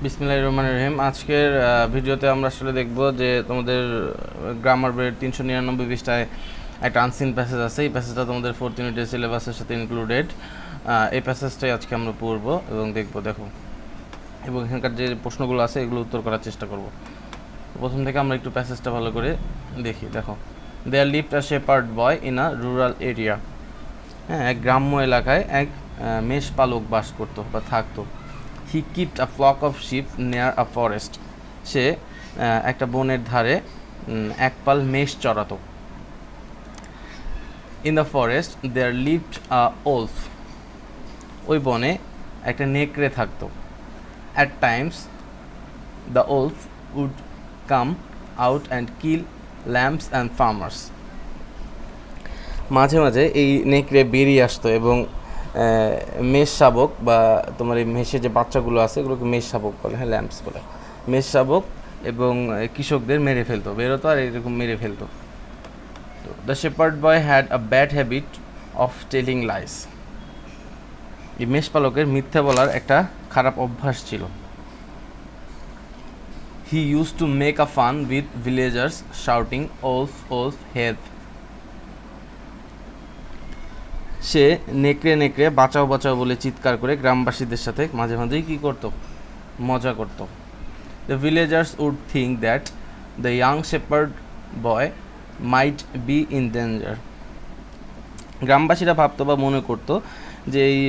বিসমিল্লাহির রহমানির রহিম। আজকের ভিডিওতে আমরা আসলে দেখব যে তোমাদের গ্রামার বইয়ের 399 পৃষ্ঠায় একটা আনসিন প্যাসেজ আছে। এই প্যাসেজটা তোমাদের 4th ইউনিটের সিলেবাসের সাথে ইনক্লুডেড। এই প্যাসেজটাই আজকে আমরা পড়ব এবং দেখব এবং এখানকার যে প্রশ্নগুলো আছে এগুলো উত্তর করার চেষ্টা করব। প্রথম থেকে আমরা একটু প্যাসেজটা ভালো করে দেখো। There lived a shepherd boy in a rural area. হ্যাঁ, এক গ্রাম্য এলাকায় এক মেষপালক বাস করতো বা থাকতো। He kept a flock of sheep near a forest. সে একটা বনের ধারে এক পাল মেষ চড়াতো। In the forest there lived a wolf. ওই বনে একটা নেকড়ে থাকতো। At times the wolf would come out and kill lambs and farmers. মাঝে মাঝে এই নেকড়ে বেরিয়ে আসতো এবং মেষ শাবক বা তোমার এই মেষের যে বাচ্চাগুলো আছে এগুলোকে মেষ শাবক বলে, হ্যাঁ ল্যাম্পস বলে। মেষ শাবক এবং কৃষকদের মেরে ফেলতো, বেরোতো আর এরকম মেরে ফেলতো। তো the shepherd boy had a bad habit of telling lies. এই মেষপালকের মিথ্যা বলার একটা খারাপ অভ্যাস ছিল। He use to make a fun with villagers shouting wolf wolf help. সে নেকড়ে নেকড়ে বাঁচাও বাঁচাও বলে চিৎকার করে গ্রামবাসীদের সাথে মাঝে মাঝেই কী করতো, মজা করত। The villagers would think that the young shepherd boy might be in danger. গ্রামবাসীরা ভাবতো বা মনে করতো যে এই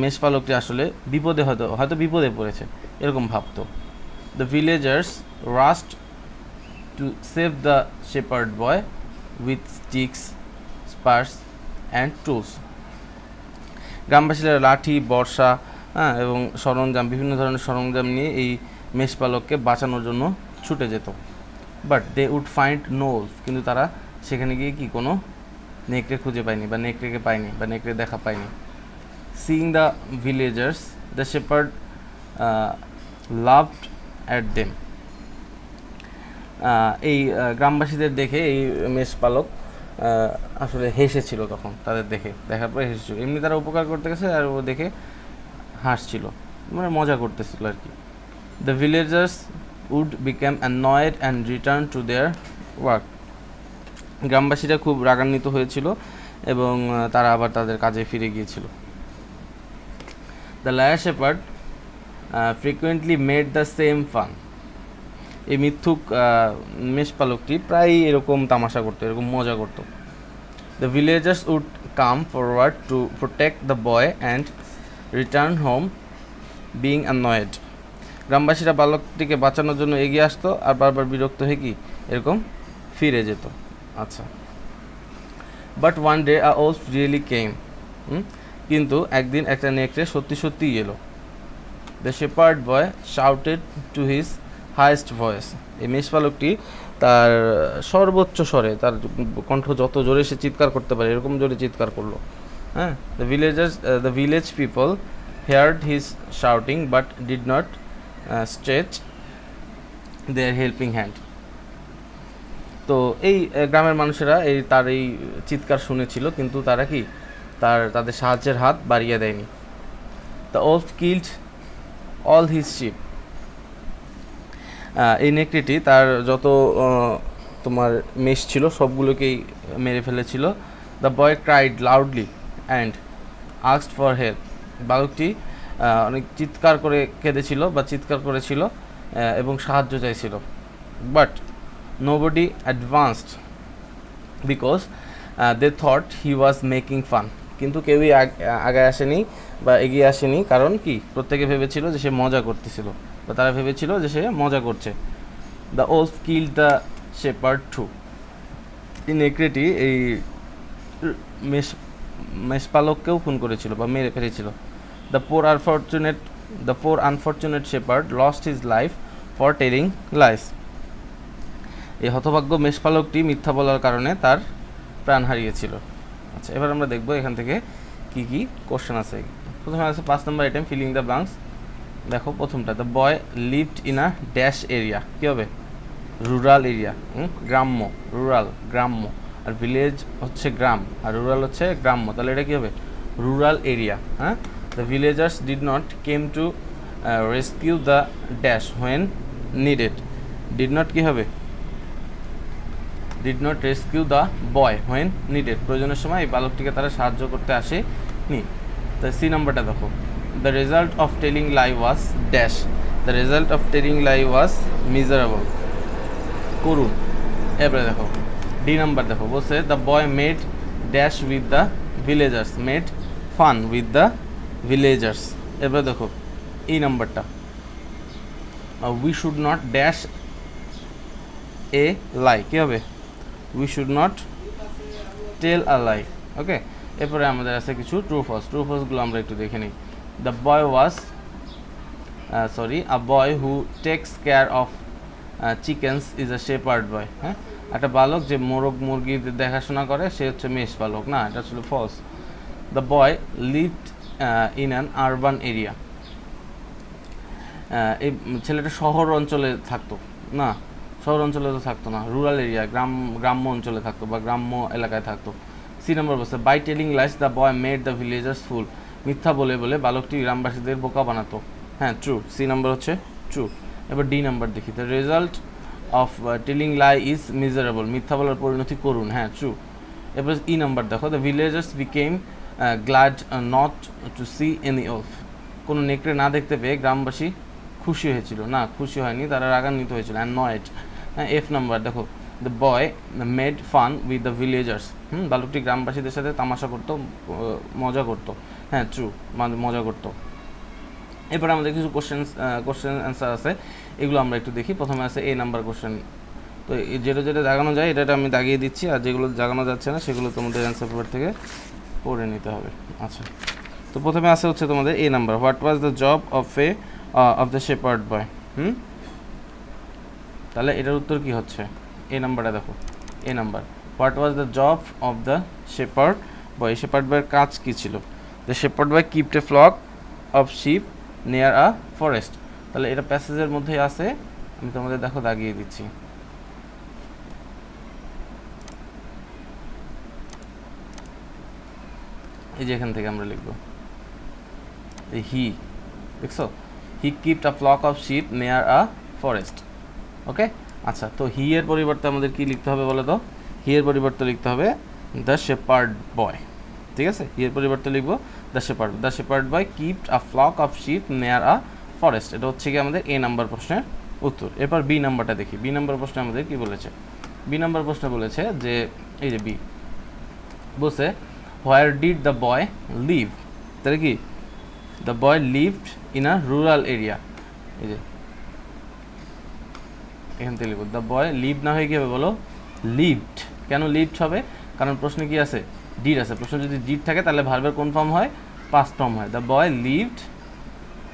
মেষপালকটি আসলে বিপদে হয়তো বিপদে পড়েছে, এরকম ভাবতো। The villagers rushed to save the shepherd boy with sticks, spears and tools. গ্রামবাসীরা লাঠি, বর্ষা এবং সরঞ্জাম, বিভিন্ন ধরনের সরঞ্জাম নিয়ে এই মেষপালককে বাঁচানোর জন্য ছুটে যেত। But they would find no wolf. কিন্তু তারা সেখানে গিয়ে কি কোনো নেকড়ে খুঁজে পায়নি বা নেকড়েকে পায়নি বা নেকড়ে দেখা পায়নি। Seeing the villagers the shepherd laughed at them. এই গ্রামবাসীদের দেখে এই মেষপালক আসলে হেসেছিল, তখন তাদের দেখার পরে হেসেছিল। এমনি তারা উপকার করতে গেছে আর ও দেখে হাসছিল, মানে মজা করতেছিল আর কি। The villagers would become annoyed and return to their work. গ্রামবাসীরা খুব রাগান্বিত হয়েছিল এবং তারা আবার তাদের কাজে ফিরে গিয়েছিল। The liar shepherd frequently made the same fun. এই মিথ্যুক মেষপালকটি প্রায়ই এরকম তামাশা করতো, এরকম মজা করতো। The villagers would come forward to protect the boy and return home being annoyed. গ্রামবাসীরা বালকটিকে বাঁচানোর জন্য এগিয়ে আসতো আর বারবার বিরক্ত হয়ে কি এরকম ফিরে যেত। আচ্ছা, but one day a wolf really came. কিন্তু একদিন একটা নেকড়ে সত্যি সত্যিই এলো। The shepherd boy shouted to his highest voice. এই মেষপালকটি তার সর্বোচ্চ স্বরে, তার কণ্ঠ যত জোরে সে চিৎকার করতে পারে এরকম জোরে চিৎকার করলো। হ্যাঁ, the village people heard his shouting but did not stretch their helping hand. তো এই গ্রামের মানুষেরা তার এই চিৎকার শুনেছিল, কিন্তু তারা কি তাদের সাহায্যের হাত বাড়িয়ে দেয়নি। The wolf killed all his sheep. এই নেকড়েটি তার যত তোমার মেষ ছিল সবগুলোকেই মেরে ফেলেছিল। The boy cried loudly and asked for help. বালকটি অনেক চিৎকার করে কেঁদেছিল বা চিৎকার করেছিল এবং সাহায্য চাইছিল। But nobody advanced because they thought he was making fun. কিন্তু কেউই আগে আসেনি বা এগিয়ে আসেনি, কারণ কি প্রত্যেকে ভেবেছিল যে সে মজা করতেছিল বা তারা ভেবেছিল যে সে মজা করছে। The wolf killed the shepherd too. এই নেকড়েটি এই মেষপালককেও খুন করেছিল বা মেরে ফেলেছিল। The poor unfortunate shepherd lost his life for telling lies. এই হতভাগ্য মেষপালকটি মিথ্যা বলার কারণে তার প্রাণ হারিয়েছিল। আচ্ছা, এবার আমরা দেখবো এখান থেকে কি কি কোশ্চেন আছে। প্রথমে আছে 5 number item, filling the blanks. দেখো প্রথমটা, the boy lived in a dash area. কী হবে? Rural area. গ্রাম্য, রুরাল গ্রাম্য, আর ভিলেজ হচ্ছে গ্রাম, আর রুরাল হচ্ছে গ্রাম্য, তাহলে এটা কী হবে? Rural area. হ্যাঁ, the villagers did not came to rescue the dash when needed. Did not কী হবে? Did not rescue the boy when needed, প্রয়োজনের সময় এই বালকটিকে তারা সাহায্য করতে আসেনি। তো সি নাম্বারটা দেখো, the result of telling lie was dash, the result of telling lie was miserable, করুন। এবারে দেখো ডি নাম্বার দেখো, বলছে the boy made dash with the villagers, made fun with the villagers. এবারে দেখো এই নাম্বারটা, we should not dash a lie, কী হবে? We should not tell a lie. Okay, এরপরে আমাদের আছে কিছু ট্রু ফলস, ট্রু ফলসগুলো আমরা একটু দেখে নিই। The boy was a boy who takes care of chickens is a shepherd boy. হ্যাঁ, একটা বালক যে মোরগ মুরগিদের দেখাশোনা করে সে হচ্ছে মেষ বালক, না, এটা আসলে false. The boy lived in an urban area, এই ছেলেটা শহর অঞ্চলে থাকতো, না, শহর অঞ্চলে তো থাকতো না, রুরাল এরিয়া, গ্রাম্য অঞ্চলে থাকতো বা গ্রাম্য এলাকায় থাকতো। সি নম্বর বলছে by telling lies the boy made the villagers fool, মিথ্যা বলে বলে বালকটি গ্রামবাসীদের বোকা বানাতো। হ্যাঁ, ট্রু, সি নাম্বার হচ্ছে ট্রু। এবার ডি নাম্বার দেখি, the result of telling lie is miserable, মিথ্যা বলার পরিণতি করুন। হ্যাঁ, ট্রু। এবার ই নাম্বার দেখো, the villagers became glad not to see any wolf, কোনো নেকড়ে না দেখতে পেয়ে গ্রামবাসী খুশি হয়েছিল, না, খুশি হয়নি, তারা রাগান্বিত হয়েছিল, অ্যানয়েড। হ্যাঁ, এফ নাম্বার দেখো, the boy made fun with the villagers, বালকটি গ্রামবাসীদের সাথে তামাশা করতো, মজা করতো। হ্যাঁ, ট্রু, মজা করতো। এরপরে আমাদের কিছু কোশ্চেন অ্যান্সার আছে, এগুলো আমরা একটু দেখি। প্রথমে আছে এ নাম্বার কোশ্চেন, তো যেটা যেটা দাগানো যায় এটা আমি দাগিয়ে দিচ্ছি, আর যেগুলো দাগানো যাচ্ছে না সেগুলো তোমাদের অ্যান্সার পেপার থেকে পড়ে নিতে হবে। আচ্ছা, তো প্রথমে আছে হচ্ছে তোমাদের A number, what was the job of the shepherd boy. তাহলে এটার উত্তর কি হচ্ছে? এ নাম্বারটা দেখো, A number, what was the job of the shepherd boy, shepherd বয়ের কাজ কী ছিল? The shepherd boy keeped a flock of sheep near a forest. তাহলে এটা প্যাসেজের মধ্যেই আছে, আমি তোমাদের দেখো দাগিয়ে দিচ্ছি। এই যে এখান থেকে আমরা লিখবো এই হি, দেখছো, he kept a flock of sheep near a forest. Okay, আচ্ছা, তো হি এর পরিবর্তে আমাদের কি লিখতে হবে বলো তো? হি এর পরিবর্তে লিখতে হবে দ্য শেপার্ড বয়। ঠিক আছে, হি এর পরিবর্তে লিখবো the shepherd boy kept a flock of sheep near a forest. এটা হচ্ছে কি আমাদের এ নাম্বার প্রশ্নের উত্তর। এরপর বি নাম্বারটা দেখি, বি নাম্বার প্রশ্নে আমাদের কি বলেছে? বি নাম্বার প্রশ্নে বলেছে যে এই যে বি বলছে where did the boy live, তাহলে কি the boy lived in a rural area. এই যে এখান থেকে লিখব দ্য বয় লিভ, না হয়ে কি হবে বলো? লিভড। কেন লিভড হবে? কারণ প্রশ্নে কি আছে? ডিড আছে। প্রশ্ন যদি ডিড থাকে তাহলে ভার্বের কোন ফর্ম হয়? পাস্ট ফর্ম হয়। দ্য বয় লিভড,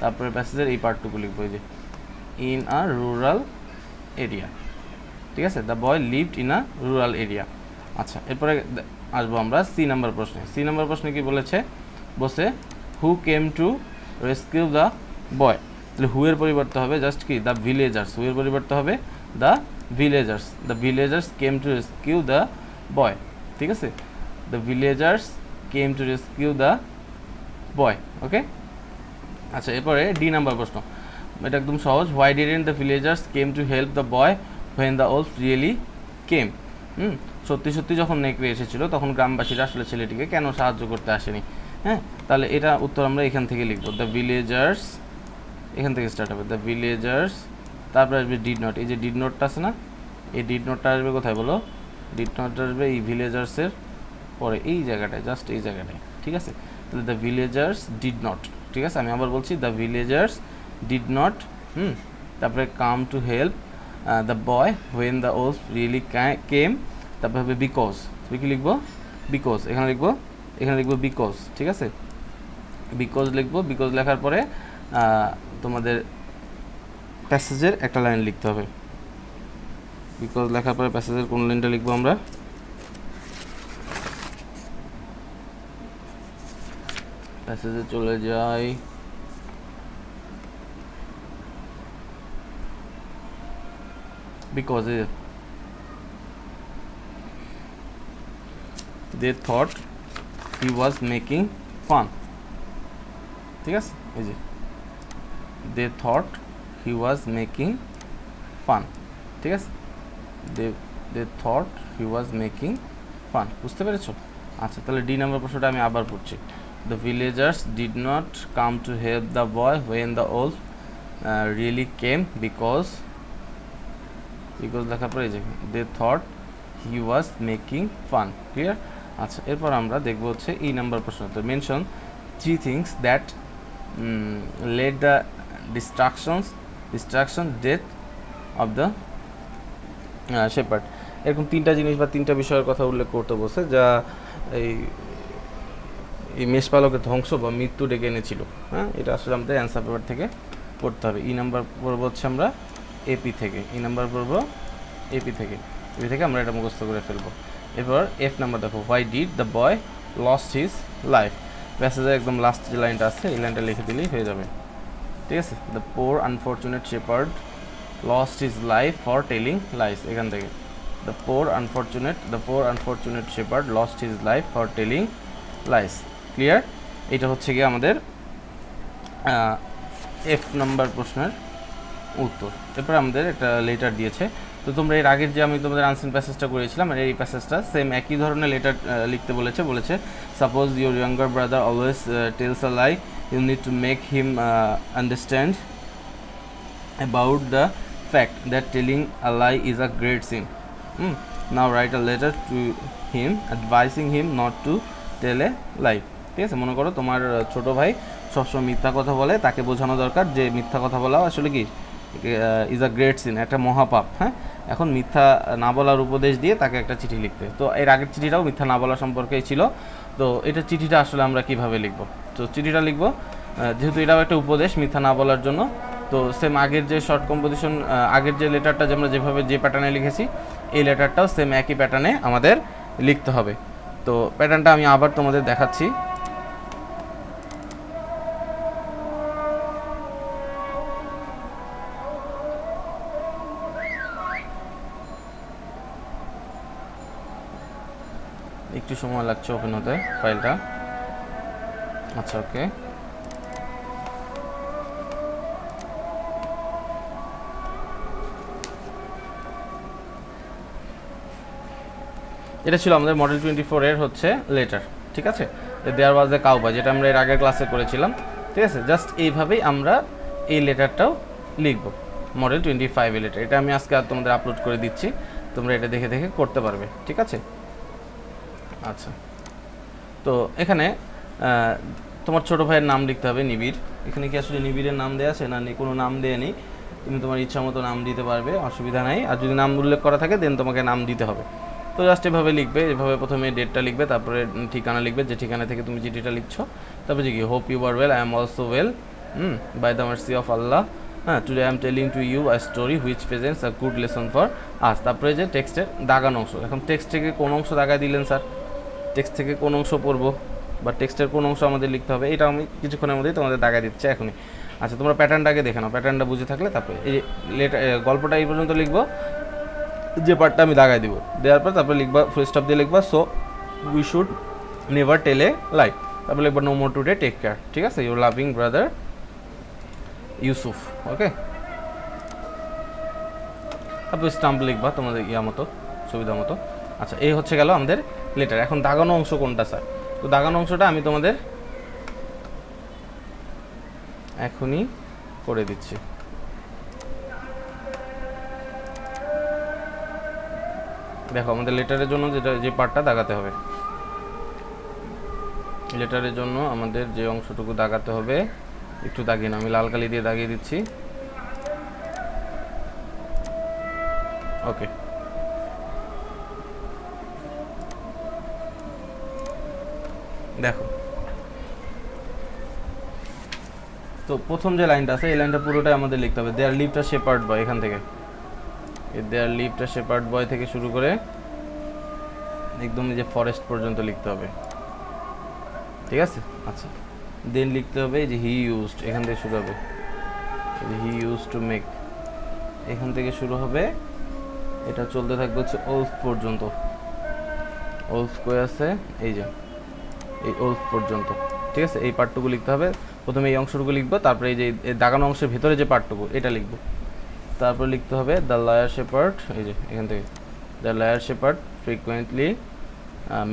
তারপরে প্যাসেজের এই পার্টটুকু লিখবো, এই যে ইন আ রুরাল এরিয়া। ঠিক আছে, the boy lived in a rural area. আচ্ছা, এরপরে আসবো আমরা সি নাম্বার প্রশ্নে। সি নাম্বার প্রশ্নে কি বলেছে? বসে who came to rescue the boy. তাহলে হু এর পরিবর্তে হবে জাস্ট কি দ্য ভিলেজার্স, হু এর পরিবর্তে হবে the villagers. The villagers came to rescue the boy. ঠিক আছে, the villagers came to rescue the boy. Okay, আচ্ছা, এরপরে ডি নাম্বার প্রশ্ন, এটা একদম সহজ। Why didn't the villagers came to help the boy when the wolf really came. সত্যি সত্যি যখন নেকড়ে এসেছিল তখন গ্রামবাসীরা আসলে ছেলেটিকে কেন সাহায্য করতে আসেনি? হ্যাঁ, তাহলে এটা উত্তর আমরা এখান থেকে লিখবো, দ্য ভিলেজার্স, এখান থেকে স্টার্ট হবে দ্য ভিলেজার্স, তারপরে আসবে ডিড নট। এই যে ডিড নোটটা আছে না, এই ডিড নোটটা আসবে কোথায় বলো? ডিড নোটটা আসবে এই ভিলেজার্সের পরে, এই জায়গাটায়, জাস্ট এই জায়গাটায়। ঠিক আছে, তাহলে দ্য ভিলেজার্স ডিড নট। ঠিক আছে, আমি আবার বলছি দ্য ভিলেজার্স ডিড নট, তারপরে come to help the boy when the wolf really came, তারপরে হবে বিকজ। কি লিখবো? বিকজ। এখানে লিখবো বিকজ। ঠিক আছে, বিকজ লিখবো। বিকজ লেখার পরে তোমাদের প্যাসেজের একটা লাইন লিখতে হবে। বিকজ লেখার পরে প্যাসেজের কোন লাইনটা লিখবো আমরা? প্যাসেজে চলে যাই, because they thought he was making fun। ঠিক আছে, এই যে they thought he was making fun. ঠিক আছে, they thought he was making fun. বুঝতে পেরেছো? আচ্ছা, তাহলে ডি নাম্বার প্রশ্নটা আমি আবার পড়ছি। The villagers did not come to help the boy when the wolf really came because লেখার পরে এই যে they thought he was making fun. Clear? আচ্ছা, এরপর আমরা দেখবো হচ্ছে এই নাম্বার প্রশ্ন। তো mention 3 things that led the destruction death of the shepherd। এরকম 3টা জিনিস বা 3টা বিষয়ের কথা উল্লেখ করতে বলছে যা এই মেষপালকের ধ্বংস বা মৃত্যু ডেকে এনেছিল। হ্যাঁ, এটা আসলে আমাদের অ্যান্সার পেপার থেকে পড়তে হবে। ই নাম্বার পড়বো হচ্ছে আমরা এপি থেকে, ই নাম্বার পড়বো এপি থেকে আমরা এটা মুখস্থ করে ফেলবো। এরপর এফ নাম্বার দেখো, why did the boy lost his life. প্যাসেজের একদম লাস্ট যে লাইনটা আছে এই লাইনটা লিখে দিলেই হয়ে যাবে। ঠিক আছে, the poor unfortunate shepherd lost his life for telling lines. এখান থেকে the poor unfortunate shepherd lost his life for telling lines. Clear? এটা হচ্ছে গিয়ে আমাদের এফ নাম্বার প্রশ্নের উত্তর। এরপর আমাদের একটা লেটার দিয়েছে। তো তোমরা এর আগের যে আমি তোমাদের আনসিন প্যাসেজটা করেছিলাম, আর এই প্যাসেজটা সেম একই ধরনের লেটার লিখতে বলেছে suppose your younger brother always tells a lie, you need to make him understand about the fact that telling a lie is a great sin. Now write a letter to him advising him not to tell a lie. ঠিক আছে, মনে করো তোমার ছোটো ভাই সবসময় মিথ্যা কথা বলে, তাকে বোঝানো দরকার যে মিথ্যা কথা বলা আসলে কি ইজ আ গ্রেট সিন, একটা মহাপাপ। হ্যাঁ, এখন মিথ্যা না বলার উপদেশ দিয়ে তাকে একটা চিঠি লিখতে। তো এর আগের চিঠিটাও মিথ্যা না বলা সম্পর্কেই ছিল। তো এটা চিঠিটা আসলে আমরা কিভাবে লিখব? তো চিঠিটা লিখব, যেহেতু এটাও একটা উপদেশ মিথ্যা না বলার জন্য, তো সেম আগের যে শর্ট কম্পোজিশন, আগের যে লেটারটা আমরা যেভাবে যে প্যাটার্নে লিখেছি, এই লেটারটাও সেম একই প্যাটার্নে আমাদের লিখতে হবে। তো প্যাটার্নটা আমি আবার তোমাদের দেখাচ্ছি। একটু সময় লাগছে ওপেন হতে ফাইলটা। আচ্ছা, ওকে। এটা ছিল আমাদের মডেল 24 এর হচ্ছে লেটার। ঠিক আছে, দেয়ার ওয়াজ এ কাউ বয়, যেটা আমরা এর আগের ক্লাসে করেছিলাম। ঠিক আছে, জাস্ট এইভাবেই আমরা এই লেটারটাও লিখব, মডেল 25 এর লেটার। এটা আমি আজকে আর তোমাদের আপলোড করে দিচ্ছি, তোমরা এটা দেখে দেখে করতে পারবে। ঠিক আছে, আচ্ছা। তো এখানে তোমার ছোটো ভাইয়ের নাম লিখতে হবে নিবিড়। এখানে কি আসলে নিবিড়ের নাম দেওয়া আছে? না, কোনো নাম দেয়া নেই। তুমি তোমার ইচ্ছা মতো নাম দিতে পারবে, অসুবিধা নাই। আর যদি নাম উল্লেখ করা থাকে দেন তোমাকে নাম দিতে হবে। তো জাস্ট এভাবে লিখবে, এভাবে প্রথমে ডেটটা লিখবে, তারপরে ঠিকানা লিখবে, যে ঠিকানা থেকে তুমি চিঠিটা লিখছো। তারপরে যে কি, hope you are well, I am also well, by the mercy of Allah. হ্যাঁ, today I am telling to you a story which presents a good lesson for us. তারপরে যে টেক্সটের দাগানো অংশ, এখন টেক্সট থেকে কোন অংশ দাগায় দিলেন স্যার? টেক্সট থেকে কোন অংশ পড়বো বা টেক্সটের কোন অংশ আমাদের লিখতে হবে, এটা আমি কিছুক্ষণের মধ্যেই তোমাদের দাগায় দিচ্ছি এখনই। আচ্ছা, তোমরা প্যাটার্নটাকে দেখে নাও, প্যাটার্নটা বুঝে থাকলে তারপরে এই লেটার গল্পটা এই পর্যন্ত লিখবো, যে পার্টটা আমি দাগায় দিব, দেওয়ার পর তারপরে লিখবা, ফুল স্টপ দিয়ে লিখবা so we should never tell a lie. তারপরে লিখবা no more today, take care. ঠিক আছে, your loving brother Yusuf. Okay, তারপর স্টাম্প লিখবা তোমাদের ইয়া মতো, সুবিধা মতো। আচ্ছা, এই হচ্ছে গেল আমাদের লেটার। এখন দাগানো অংশ কোনটা স্যার? তো দাগানো অংশটা আমি তোমাদের এখনই করে দিচ্ছি। দেখো, আমাদের লেটারের জন্য যে পার্টটা দাগাতে হবে, লেটারের জন্য আমাদের যে অংশটুকু দাগাতে হবে, একটু দাগিয়ে না, আমি লাল কালি দিয়ে দাগিয়ে দিচ্ছি। ওকে, দেখো। তো প্রথম যে লাইনটা আছে এই লাইনটা পুরোটাই আমাদের লিখতে হবে। দেয়ার লিভড আ শেপার্ড বয়, এখান থেকে দেয়ার লিভড আ শেপার্ড বয় থেকে শুরু করে একদম যে ফরেস্ট পর্যন্ত লিখতে হবে। ঠিক আছে, আচ্ছা। দেন লিখতে হবে যে হি ইউজড, এখান থেকে শুরু হবে, হি ইউজ টু মেক, এখান থেকে শুরু হবে, এটা চলতে থাকবে হচ্ছে ওলফ পর্যন্ত। ওলফ কই আছে? এই যে এই ওলফ পর্যন্ত। ঠিক আছে, এই পার্টটুকু লিখতে হবে। প্রথমে এই অংশটুকু লিখবো, তারপরে এই যে এই দাগানো অংশের ভিতরে যে পার্টটুকু এটা লিখবো, তারপর লিখতে হবে দ্য লয়ার শেপার্ড, এই যে এখান থেকে the lawyer shepherd frequently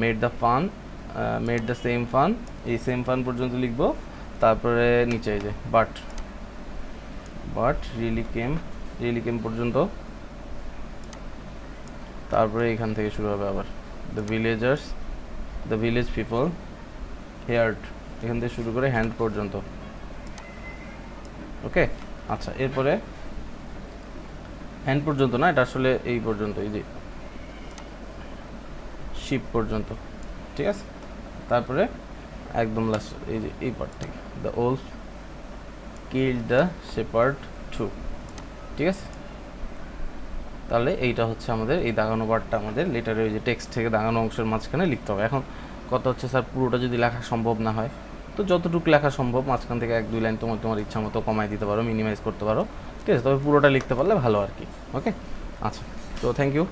made the same fun, এই সেম ফান পর্যন্ত লিখবো। তারপরে নিচে এই যে বাট রিয়েলি কেম পর্যন্ত। তারপরে এখান থেকে শুরু হবে আবার দ্য ভিলেজ পিপল হেয়ার্ড, এখান থেকে শুরু করে হ্যান্ড পর্যন্ত। ওকে, আচ্ছা, এরপরে হ্যান্ড পর্যন্ত না, এটা আসলে এই পর্যন্ত, এই যে শিপ পর্যন্ত, ঠিক আছে। তারপরে একদম লাস্ট এই যে এই পার্ট থেকে the wolf kill the shepherd too, ঠিক আছে। তাহলে এইটা হচ্ছে আমাদের এই দাগানো পার্টটা আমাদের লেটারে ওই যে টেক্সট থেকে দাগানো অংশের মাঝখানে লিখতে হবে। এখন কথা হচ্ছে স্যার পুরোটা যদি লেখা সম্ভব না হয়, তো যতটুকু লেখা সম্ভব মাঝখান থেকে 1-2 লাইন তোমার ইচ্ছা মতো কমাই দিতে পারো, মিনিমাইজ করতে পারো, ঠিক আছে। তবে পুরোটা লিখতে পারলে ভালো আর কি। ওকে, আচ্ছা, তো থ্যাংক ইউ।